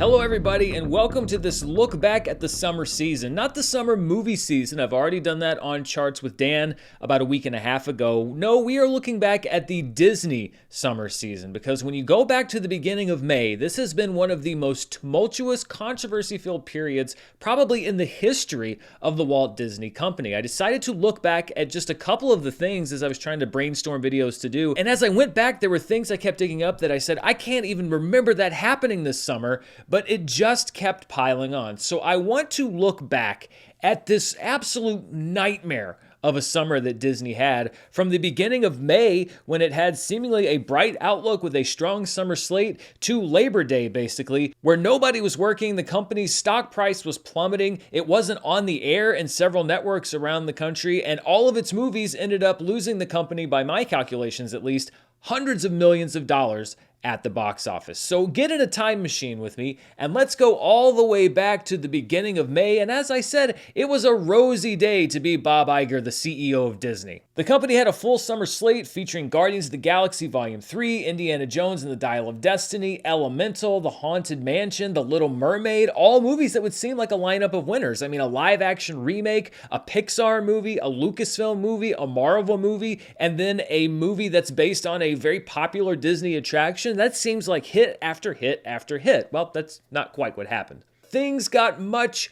Hello everybody, and welcome to this look back at the summer season. Not the summer movie season. I've already done that on Charts with Dan about a week and a half ago. No, we are looking back at the Disney summer season, because when you go back to the beginning of May, this has been one of the most tumultuous, controversy-filled periods probably in the history of the Walt Disney Company. I decided to look back at just a couple of the things as I was trying to brainstorm videos to do, and as I went back, there were things I kept digging up that I said, I can't even remember that happening this summer, but it just kept piling on. So I want to look back at this absolute nightmare of a summer that Disney had from the beginning of May, when it had seemingly a bright outlook with a strong summer slate, to Labor Day, basically, where nobody was working, the company's stock price was plummeting, it wasn't on the air in several networks around the country, and all of its movies ended up losing the company, by my calculations at least, hundreds of millions of dollars at the box office. So get in a time machine with me and let's go all the way back to the beginning of May. And as I said, it was a rosy day to be Bob Iger, the CEO of Disney. The company had a full summer slate featuring Guardians of the Galaxy Volume 3, Indiana Jones and the Dial of Destiny, Elemental, The Haunted Mansion, The Little Mermaid, all movies that would seem like a lineup of winners. I mean, a live action remake, a Pixar movie, a Lucasfilm movie, a Marvel movie, and then a movie that's based on a very popular Disney attraction. That seems like hit after hit after hit. Well, that's not quite what happened. Things got much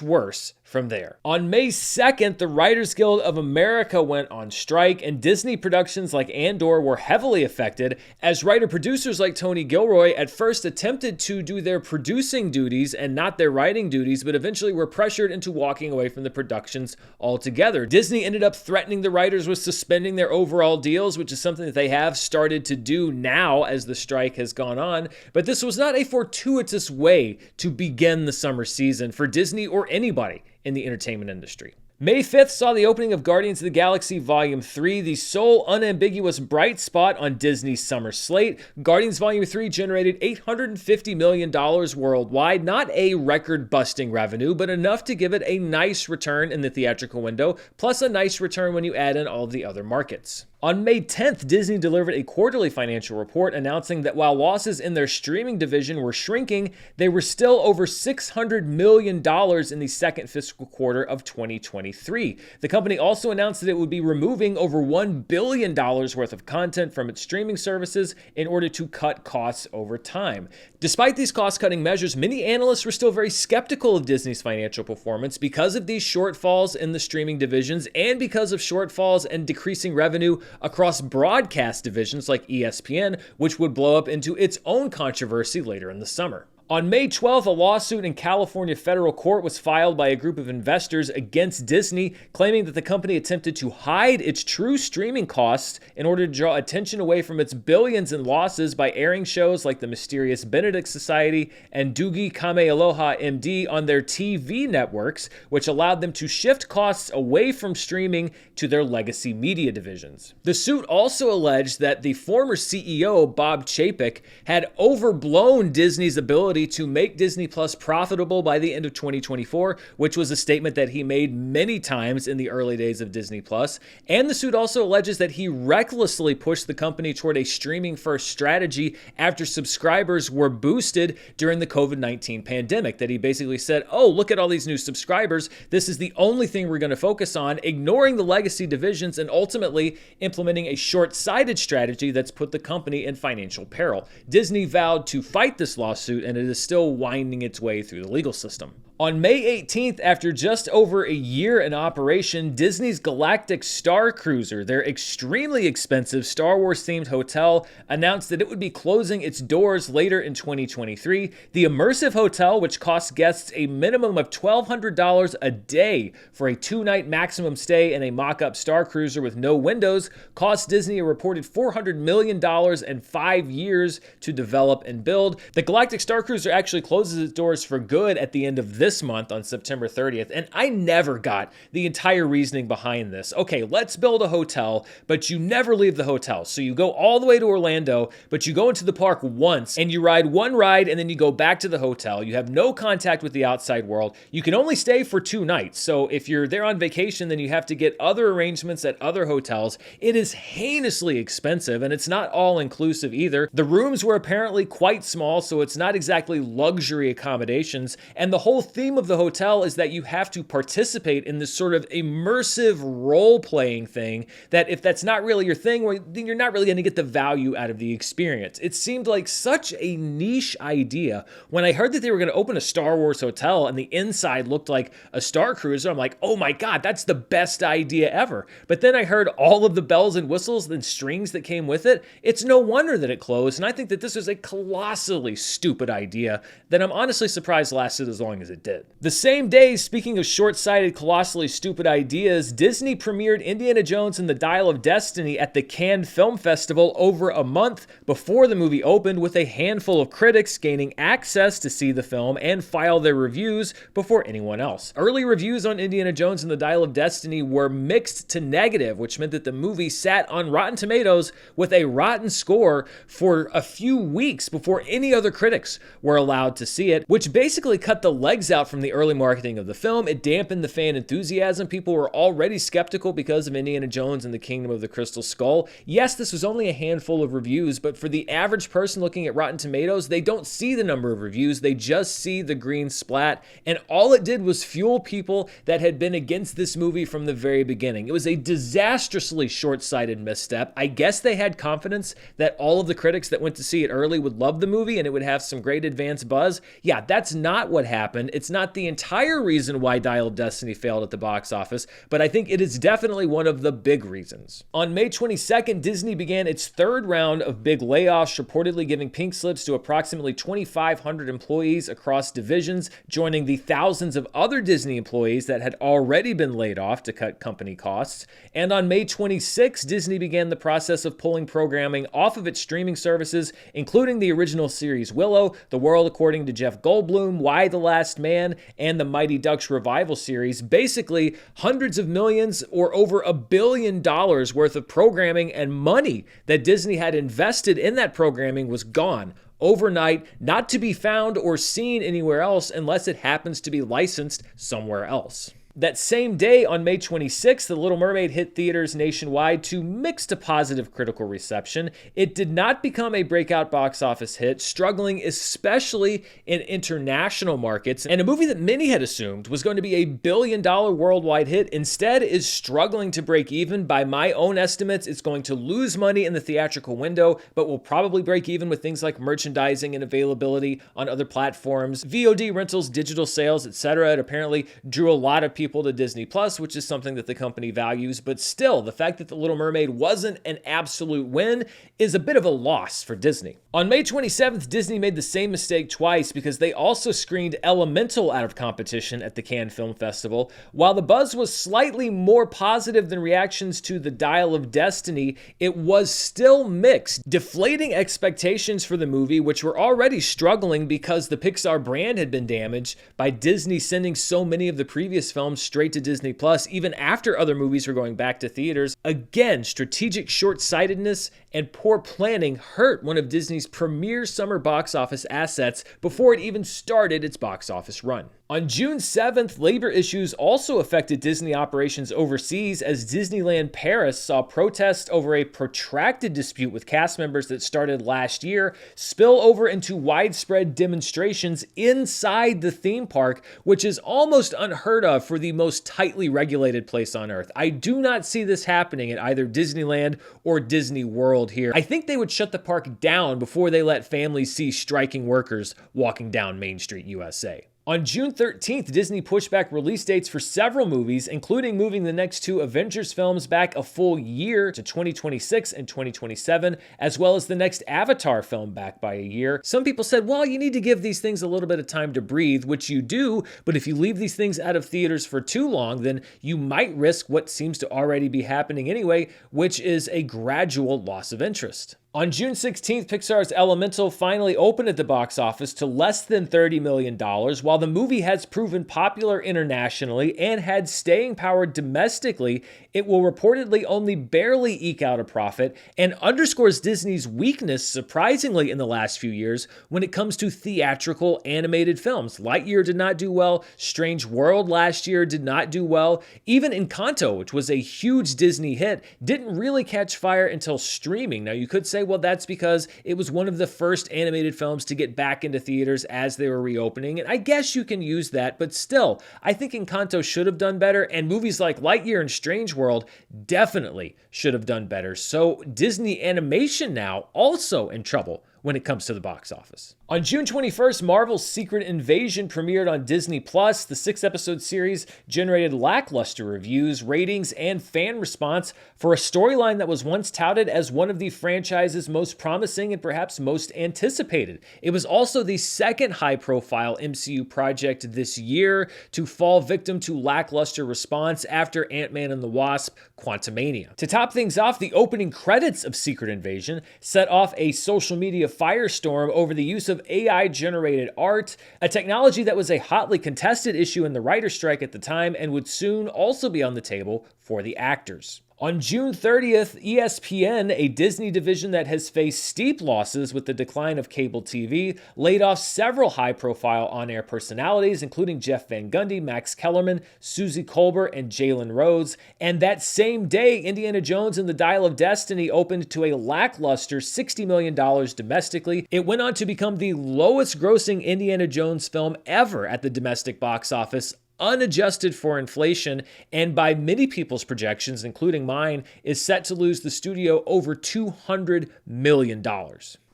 worse from there. On May 2nd, the Writers Guild of America went on strike, and Disney productions like Andor were heavily affected, as writer-producers like Tony Gilroy at first attempted to do their producing duties and not their writing duties, but eventually were pressured into walking away from the productions altogether. Disney ended up threatening the writers with suspending their overall deals, which is something that they have started to do now as the strike has gone on, but this was not a fortuitous way to begin the summer season for Disney or anybody in the entertainment industry. May 5th saw the opening of Guardians of the Galaxy Volume 3, the sole unambiguous bright spot on Disney's summer slate. Guardians Volume 3 generated $850 million worldwide, not a record-busting revenue, but enough to give it a nice return in the theatrical window, plus a nice return when you add in all of the other markets. On May 10th, Disney delivered a quarterly financial report announcing that while losses in their streaming division were shrinking, they were still over $600 million in the second fiscal quarter of 2023. The company also announced that it would be removing over $1 billion worth of content from its streaming services in order to cut costs over time. Despite these cost-cutting measures, many analysts were still very skeptical of Disney's financial performance because of these shortfalls in the streaming divisions and because of shortfalls and decreasing revenue across broadcast divisions like ESPN, which would blow up into its own controversy later in the summer. On May 12th, a lawsuit in California federal court was filed by a group of investors against Disney, claiming that the company attempted to hide its true streaming costs in order to draw attention away from its billions in losses by airing shows like The Mysterious Benedict Society and Doogie Kamealoha MD on their TV networks, which allowed them to shift costs away from streaming to their legacy media divisions. The suit also alleged that the former CEO, Bob Chapek, had overblown Disney's ability to make Disney Plus profitable by the end of 2024, which was a statement that he made many times in the early days of Disney Plus. And the suit also alleges that he recklessly pushed the company toward a streaming-first strategy after subscribers were boosted during the COVID-19 pandemic. That he basically said, oh, look at all these new subscribers. This is the only thing we're going to focus on, ignoring the legacy divisions and ultimately implementing a short-sighted strategy that's put the company in financial peril. Disney vowed to fight this lawsuit, and it is still winding its way through the legal system. On May 18th, after just over a year in operation, Disney's Galactic Star Cruiser, their extremely expensive Star Wars-themed hotel, announced that it would be closing its doors later in 2023. The immersive hotel, which costs guests a minimum of $1,200 a day for a 2-night maximum stay in a mock-up Star Cruiser with no windows, cost Disney a reported $400 million and 5 years to develop and build. The Galactic Star Cruiser actually closes its doors for good at the end of this this month on September 30th, and I never got the entire reasoning behind this. Okay, let's build a hotel, but you never leave the hotel. So you go all the way to Orlando, but you go into the park once, and you ride one ride, and then you go back to the hotel. You have no contact with the outside world. You can only stay for 2 nights. So if you're there on vacation, then you have to get other arrangements at other hotels. It is heinously expensive, and it's not all inclusive either. The rooms were apparently quite small, so it's not exactly luxury accommodations. And the whole theme of the hotel is that you have to participate in this sort of immersive role-playing thing that if that's not really your thing, well, then you're not really going to get the value out of the experience. It seemed like such a niche idea. When I heard that they were going to open a Star Wars hotel and the inside looked like a Star Cruiser, I'm like, oh my God, that's the best idea ever. But then I heard all of the bells and whistles and strings that came with it. It's no wonder that it closed, and I think that this was a colossally stupid idea that I'm honestly surprised lasted as long as it did. The same day, speaking of short-sighted, colossally stupid ideas, Disney premiered Indiana Jones and the Dial of Destiny at the Cannes Film Festival over a month before the movie opened, with a handful of critics gaining access to see the film and file their reviews before anyone else. Early reviews on Indiana Jones and the Dial of Destiny were mixed to negative, which meant that the movie sat on Rotten Tomatoes with a rotten score for a few weeks before any other critics were allowed to see it, which basically cut the legs out from the early marketing of the film. It dampened the fan enthusiasm. People were already skeptical because of Indiana Jones and the Kingdom of the Crystal Skull. Yes, this was only a handful of reviews, but for the average person looking at Rotten Tomatoes, they don't see the number of reviews. They just see the green splat, and all it did was fuel people that had been against this movie from the very beginning. It was a disastrously short-sighted misstep. I guess they had confidence that all of the critics that went to see it early would love the movie and it would have some great advance buzz. Yeah, that's not what happened. It's not the entire reason why Dial of Destiny failed at the box office, but I think it is definitely one of the big reasons. On May 22nd, Disney began its third round of big layoffs, reportedly giving pink slips to approximately 2,500 employees across divisions, joining the thousands of other Disney employees that had already been laid off to cut company costs. And on May 26, Disney began the process of pulling programming off of its streaming services, including the original series Willow, The World According to Jeff Goldblum, Why the Last Man, and the Mighty Ducks revival series. Basically, hundreds of millions or over $1 billion worth of programming and money that Disney had invested in that programming was gone overnight, not to be found or seen anywhere else unless it happens to be licensed somewhere else. That same day, on May 26th, The Little Mermaid hit theaters nationwide to mixed to positive critical reception. It did not become a breakout box office hit, struggling especially in international markets, and a movie that many had assumed was going to be a billion-dollar worldwide hit instead is struggling to break even. By my own estimates, it's going to lose money in the theatrical window, but will probably break even with things like merchandising and availability on other platforms, VOD rentals, digital sales, etc. It apparently drew a lot of people to Disney Plus, which is something that the company values, but still, the fact that The Little Mermaid wasn't an absolute win is a bit of a loss for Disney. On May 27th, Disney made the same mistake twice because they also screened Elemental out of competition at the Cannes Film Festival. While the buzz was slightly more positive than reactions to The Dial of Destiny, it was still mixed, deflating expectations for the movie, which were already struggling because the Pixar brand had been damaged by Disney sending so many of the previous films straight to Disney Plus, even after other movies were going back to theaters. Again, strategic short-sightedness and poor planning hurt one of Disney's premier summer box office assets before it even started its box office run. On June 7th, labor issues also affected Disney operations overseas as Disneyland Paris saw protests over a protracted dispute with cast members that started last year spill over into widespread demonstrations inside the theme park, which is almost unheard of for the most tightly regulated place on earth. I do not see this happening at either Disneyland or Disney World here. I think they would shut the park down before they let families see striking workers walking down Main Street, USA. On June 13th, Disney pushed back release dates for several movies, including moving the next 2 Avengers films back a full year to 2026 and 2027, as well as the next Avatar film back by a year. Some people said, well, you need to give these things a little bit of time to breathe, which you do, but if you leave these things out of theaters for too long, then you might risk what seems to already be happening anyway, which is a gradual loss of interest. On June 16th, Pixar's Elemental finally opened at the box office to less than $30 million. While the movie has proven popular internationally and had staying power domestically, it will reportedly only barely eke out a profit and underscores Disney's weakness, surprisingly, in the last few years when it comes to theatrical animated films. Lightyear did not do well. Strange World last year did not do well. Even Encanto, which was a huge Disney hit, didn't really catch fire until streaming. Now, you could say, well, that's because it was one of the first animated films to get back into theaters as they were reopening, and I guess you can use that, but still, I think Encanto should have done better, and movies like Lightyear and Strange World definitely should have done better. So Disney Animation now also in trouble when it comes to the box office. On June 21st, Marvel's Secret Invasion premiered on Disney+. The 6-episode series generated lackluster reviews, ratings, and fan response for a storyline that was once touted as one of the franchise's most promising and perhaps most anticipated. It was also the second high-profile MCU project this year to fall victim to lackluster response after Ant-Man and the Wasp: Quantumania. To top things off, the opening credits of Secret Invasion set off a social media firestorm over the use of AI-generated art, a technology that was a hotly contested issue in the writer's strike at the time and would soon also be on the table for the actors. On June 30th, ESPN, a Disney division that has faced steep losses with the decline of cable TV, laid off several high-profile on-air personalities, including Jeff Van Gundy, Max Kellerman, Susie Colbert, and Jalen Rhodes. And that same day, Indiana Jones and the Dial of Destiny opened to a lackluster $60 million domestically. It went on to become the lowest-grossing Indiana Jones film ever at the domestic box office, unadjusted for inflation, and by many people's projections, including mine, is set to lose the studio over $200 million.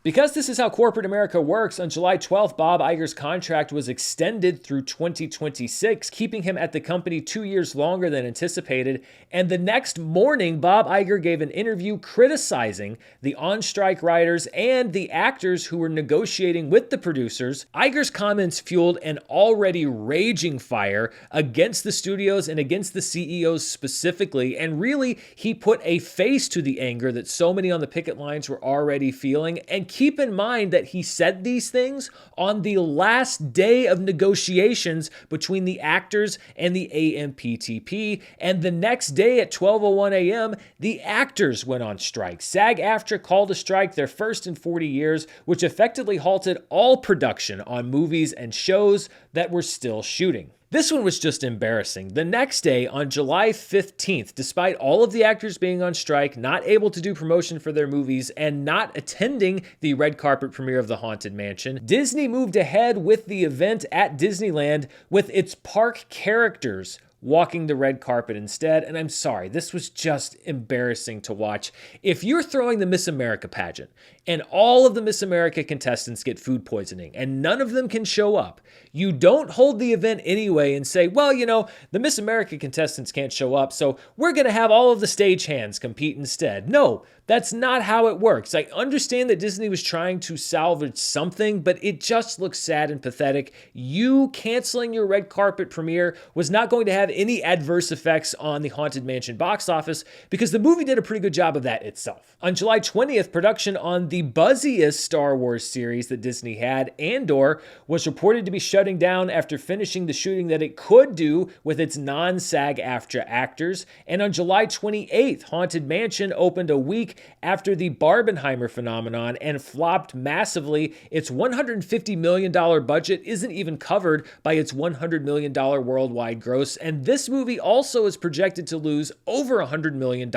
Because this is how corporate America works, on July 12th, Bob Iger's contract was extended through 2026, keeping him at the company 2 years longer than anticipated. And the next morning, Bob Iger gave an interview criticizing the on-strike writers and the actors who were negotiating with the producers. Iger's comments fueled an already raging fire against the studios and against the CEOs specifically. And really, he put a face to the anger that so many on the picket lines were already feeling. And keep in mind that he said these things on the last day of negotiations between the actors and the AMPTP, and the next day at 12:01 a.m., the actors went on strike. SAG-AFTRA called a strike, their first in 40 years, which effectively halted all production on movies and shows that were still shooting. This one was just embarrassing. The next day, on July 15th, despite all of the actors being on strike, not able to do promotion for their movies, and not attending the red carpet premiere of The Haunted Mansion, Disney moved ahead with the event at Disneyland with its park characters walking the red carpet instead. And I'm sorry, this was just embarrassing to watch. If you're throwing the Miss America pageant and all of the Miss America contestants get food poisoning and none of them can show up, you don't hold the event anyway and say, well, you know, the Miss America contestants can't show up, so we're going to have all of the stagehands compete instead. No, that's not how it works. I understand that Disney was trying to salvage something, but it just looks sad and pathetic. You canceling your red carpet premiere was not going to have any adverse effects on the Haunted Mansion box office because the movie did a pretty good job of that itself. On July 20th, production on the buzziest Star Wars series that Disney had, Andor, was reported to be shutting down after finishing the shooting that it could do with its non-SAG-AFTRA actors. And on July 28th, Haunted Mansion opened a week after the Barbenheimer phenomenon and flopped massively. Its $150 million budget isn't even covered by its $100 million worldwide gross, and this movie also is projected to lose over $100 million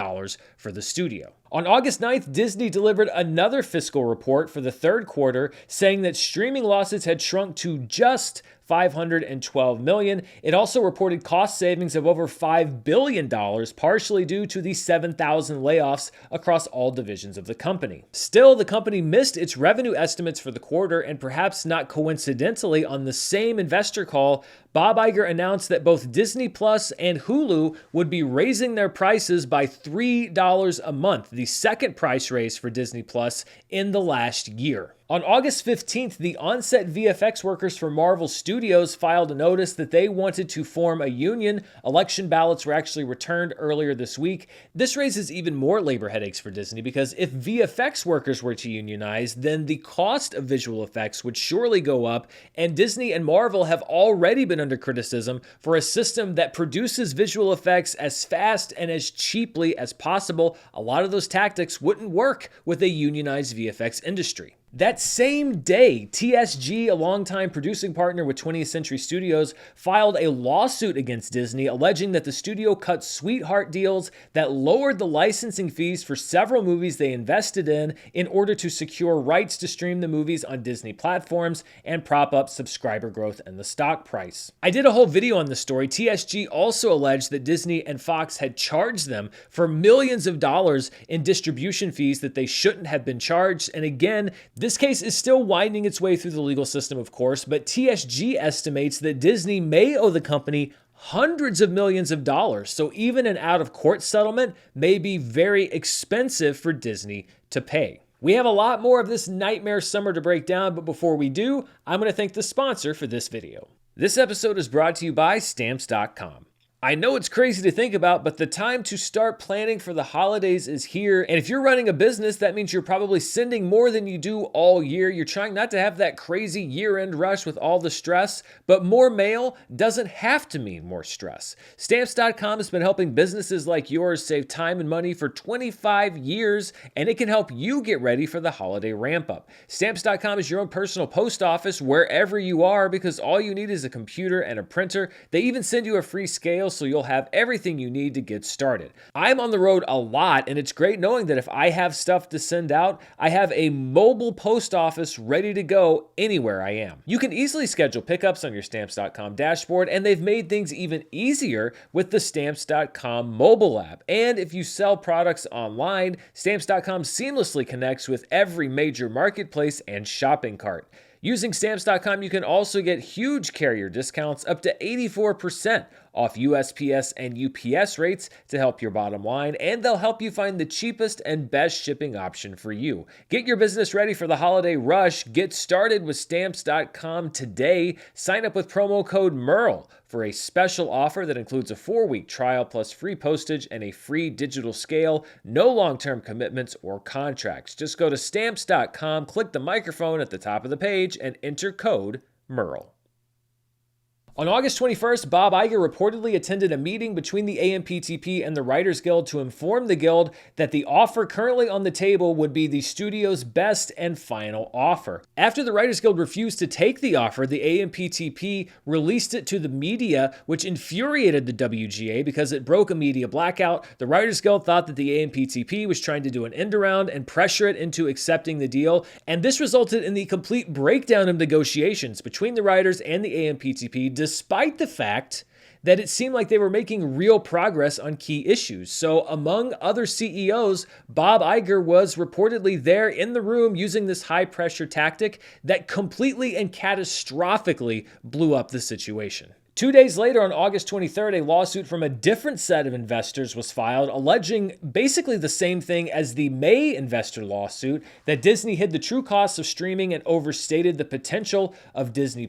for the studio. On August 9th, Disney delivered another fiscal report for the third quarter, saying that streaming losses had shrunk to just $512 million. It also reported cost savings of over $5 billion, partially due to the 7,000 layoffs across all divisions of the company. Still, the company missed its revenue estimates for the quarter, and perhaps not coincidentally, on the same investor call, Bob Iger announced that both Disney Plus and Hulu would be raising their prices by $3 a month, the second price raise for Disney Plus in the last year. On August 15th, the on-set VFX workers for Marvel Studios filed a notice that they wanted to form a union. Election ballots were actually returned earlier this week. This raises even more labor headaches for Disney because if VFX workers were to unionize, then the cost of visual effects would surely go up, and Disney and Marvel have already been under criticism for a system that produces visual effects as fast and as cheaply as possible. A lot of those tactics wouldn't work with a unionized VFX industry. That same day, TSG, a longtime producing partner with 20th Century Studios, filed a lawsuit against Disney, alleging that the studio cut sweetheart deals that lowered the licensing fees for several movies they invested in order to secure rights to stream the movies on Disney platforms and prop up subscriber growth and the stock price. I did a whole video on this story. TSG also alleged that Disney and Fox had charged them for millions of dollars in distribution fees that they shouldn't have been charged. And again, this case is still winding its way through the legal system, of course, but TSG estimates that Disney may owe the company hundreds of millions of dollars. So even an out-of-court settlement may be very expensive for Disney to pay. We have a lot more of this nightmare summer to break down, but before we do, I'm going to thank the sponsor for this video. This episode is brought to you by Stamps.com. I know it's crazy to think about, but the time to start planning for the holidays is here. And if you're running a business, that means you're probably sending more than you do all year. You're trying not to have that crazy year-end rush with all the stress, but more mail doesn't have to mean more stress. Stamps.com has been helping businesses like yours save time and money for 25 years, and it can help you get ready for the holiday ramp-up. Stamps.com is your own personal post office wherever you are because all you need is a computer and a printer. They even send you a free scale, so you'll have everything you need to get started. I'm on the road a lot, and it's great knowing that if I have stuff to send out, I have a mobile post office ready to go anywhere I am. You can easily schedule pickups on your Stamps.com dashboard, and they've made things even easier with the Stamps.com mobile app. And if you sell products online, Stamps.com seamlessly connects with every major marketplace and shopping cart. Using Stamps.com, you can also get huge carrier discounts up to 84% off USPS and UPS rates to help your bottom line, and they'll help you find the cheapest and best shipping option for you. Get your business ready for the holiday rush. Get started with Stamps.com today. Sign up with promo code Murrell for a special offer that includes a 4-week trial plus free postage and a free digital scale. No long-term commitments or contracts. Just go to Stamps.com, click the microphone at the top of the page, and enter code Murrell. On August 21st, Bob Iger reportedly attended a meeting between the AMPTP and the Writers Guild to inform the Guild that the offer currently on the table would be the studio's best and final offer. After the Writers Guild refused to take the offer, the AMPTP released it to the media, which infuriated the WGA because it broke a media blackout. The Writers Guild thought that the AMPTP was trying to do an end around and pressure it into accepting the deal, and this resulted in the complete breakdown of negotiations between the writers and the AMPTP, despite the fact that it seemed like they were making real progress on key issues. So among other CEOs, Bob Iger was reportedly there in the room using this high-pressure tactic that completely and catastrophically blew up the situation. 2 days later, on August 23rd, a lawsuit from a different set of investors was filed, alleging basically the same thing as the May investor lawsuit, that Disney hid the true costs of streaming and overstated the potential of Disney+.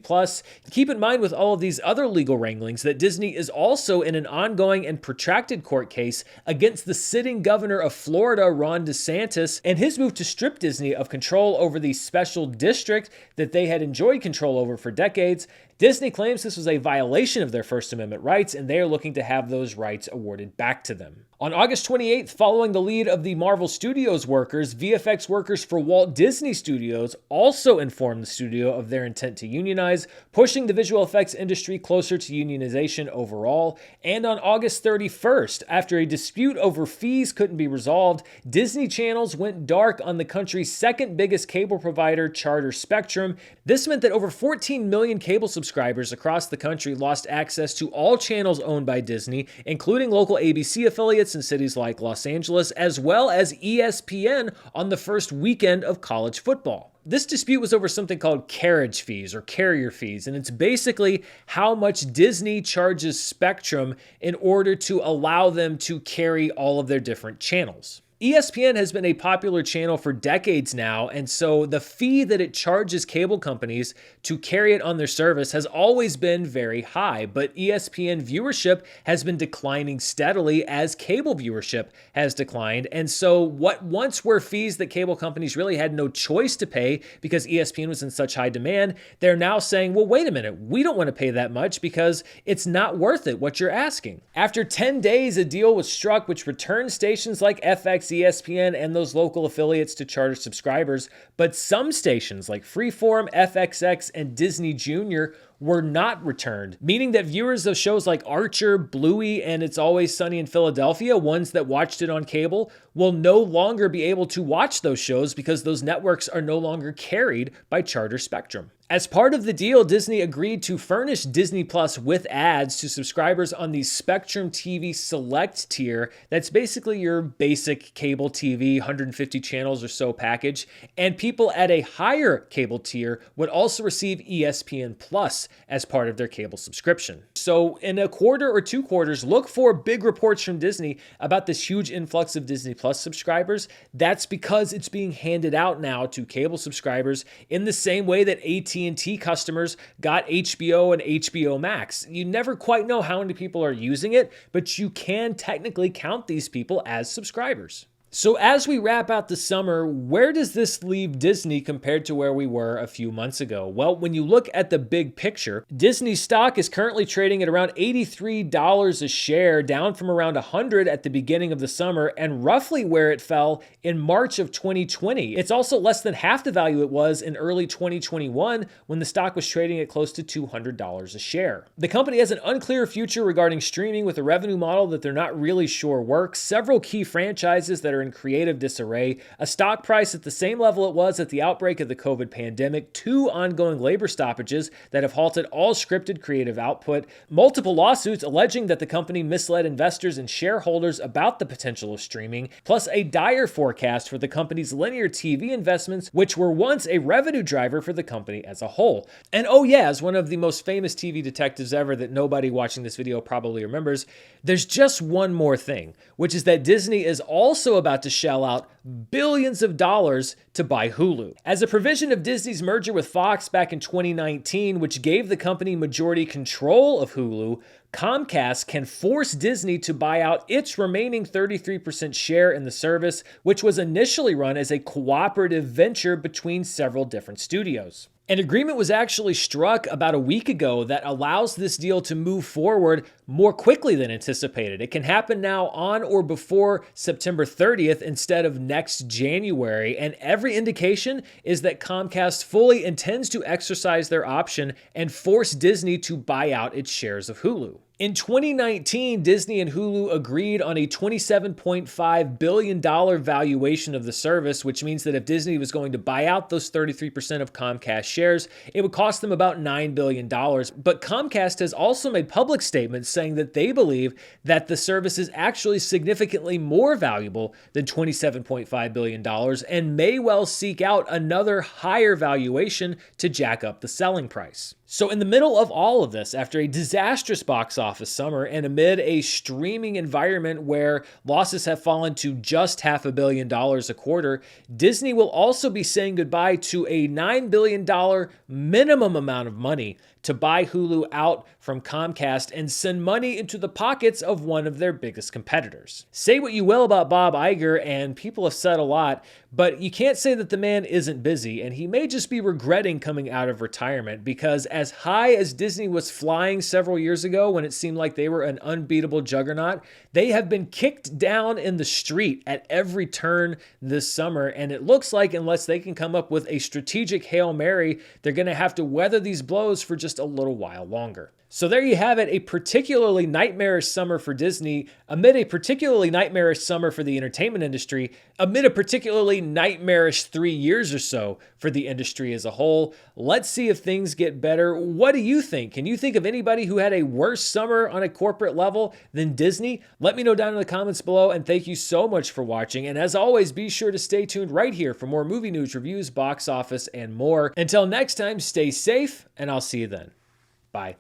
Keep in mind with all of these other legal wranglings that Disney is also in an ongoing and protracted court case against the sitting governor of Florida, Ron DeSantis, and his move to strip Disney of control over the special district that they had enjoyed control over for decades. Disney claims this was a violation of their First Amendment rights, and they are looking to have those rights awarded back to them. On August 28th, following the lead of the Marvel Studios workers, VFX workers for Walt Disney Studios also informed the studio of their intent to unionize, pushing the visual effects industry closer to unionization overall. And on August 31st, after a dispute over fees couldn't be resolved, Disney channels went dark on the country's second biggest cable provider, Charter Spectrum. This meant that over 14 million cable subscribers across the country lost access to all channels owned by Disney, including local ABC affiliates in cities like Los Angeles, as well as ESPN on the first weekend of college football. This dispute was over something called carriage fees or carrier fees, and it's basically how much Disney charges Spectrum in order to allow them to carry all of their different channels. ESPN has been a popular channel for decades now, and so the fee that it charges cable companies to carry it on their service has always been very high, but ESPN viewership has been declining steadily as cable viewership has declined, and so what once were fees that cable companies really had no choice to pay because ESPN was in such high demand, they're now saying, well, wait a minute, we don't want to pay that much because it's not worth it what you're asking. After 10 days, a deal was struck which returned stations like FX, ESPN, and those local affiliates to Charter subscribers, but some stations like Freeform, FXX, and Disney Junior were not returned, meaning that viewers of shows like Archer, Bluey, and It's Always Sunny in Philadelphia, ones that watched it on cable, will no longer be able to watch those shows because those networks are no longer carried by Charter Spectrum. As part of the deal, Disney agreed to furnish Disney Plus with ads to subscribers on the Spectrum TV Select tier. That's basically your basic cable TV, 150 channels or so package. And people at a higher cable tier would also receive ESPN Plus as part of their cable subscription. So in a quarter or 2 quarters, look for big reports from Disney about this huge influx of Disney Plus subscribers. That's because it's being handed out now to cable subscribers in the same way that AT&T customers got HBO and HBO Max. You never quite know how many people are using it, but you can technically count these people as subscribers. So as we wrap out the summer, where does this leave Disney compared to where we were a few months ago? Well, when you look at the big picture, Disney's stock is currently trading at around $83 a share, down from around $100 at the beginning of the summer and roughly where it fell in March of 2020. It's also less than half the value it was in early 2021 when the stock was trading at close to $200 a share. The company has an unclear future regarding streaming with a revenue model that they're not really sure works, several key franchises that are in creative disarray, a stock price at the same level it was at the outbreak of the COVID pandemic, 2 ongoing labor stoppages that have halted all scripted creative output, multiple lawsuits alleging that the company misled investors and shareholders about the potential of streaming, plus a dire forecast for the company's linear TV investments, which were once a revenue driver for the company as a whole. And oh yeah, as one of the most famous TV detectives ever that nobody watching this video probably remembers, there's just one more thing, which is that Disney is also about to shell out billions of dollars to buy Hulu. As a provision of Disney's merger with Fox back in 2019, which gave the company majority control of Hulu, Comcast can force Disney to buy out its remaining 33% share in the service, which was initially run as a cooperative venture between several different studios. An agreement was actually struck about a week ago that allows this deal to move forward more quickly than anticipated. It can happen now on or before September 30th instead of next January, and every indication is that Comcast fully intends to exercise their option and force Disney to buy out its shares of Hulu. In 2019, Disney and Hulu agreed on a $27.5 billion valuation of the service, which means that if Disney was going to buy out those 33% of Comcast shares, it would cost them about $9 billion. But Comcast has also made public statements saying that they believe that the service is actually significantly more valuable than $27.5 billion and may well seek out another higher valuation to jack up the selling price. So in the middle of all of this, after a disastrous box office summer and amid a streaming environment where losses have fallen to just $500 million a quarter, Disney will also be saying goodbye to a $9 billion minimum amount of money to buy Hulu out from Comcast and send money into the pockets of one of their biggest competitors. Say what you will about Bob Iger, and people have said a lot, but you can't say that the man isn't busy, and he may just be regretting coming out of retirement, because as high as Disney was flying several years ago when it seemed like they were an unbeatable juggernaut, they have been kicked down in the street at every turn this summer, and it looks like unless they can come up with a strategic Hail Mary, they're going to have to weather these blows for just a little while longer. So there you have it, a particularly nightmarish summer for Disney, amid a particularly nightmarish summer for the entertainment industry, amid a particularly nightmarish 3 years or so for the industry as a whole. Let's see if things get better. What do you think? Can you think of anybody who had a worse summer on a corporate level than Disney? Let me know down in the comments below, and thank you so much for watching. And as always, be sure to stay tuned right here for more movie news, reviews, box office, and more. Until next time, stay safe, and I'll see you then. Bye.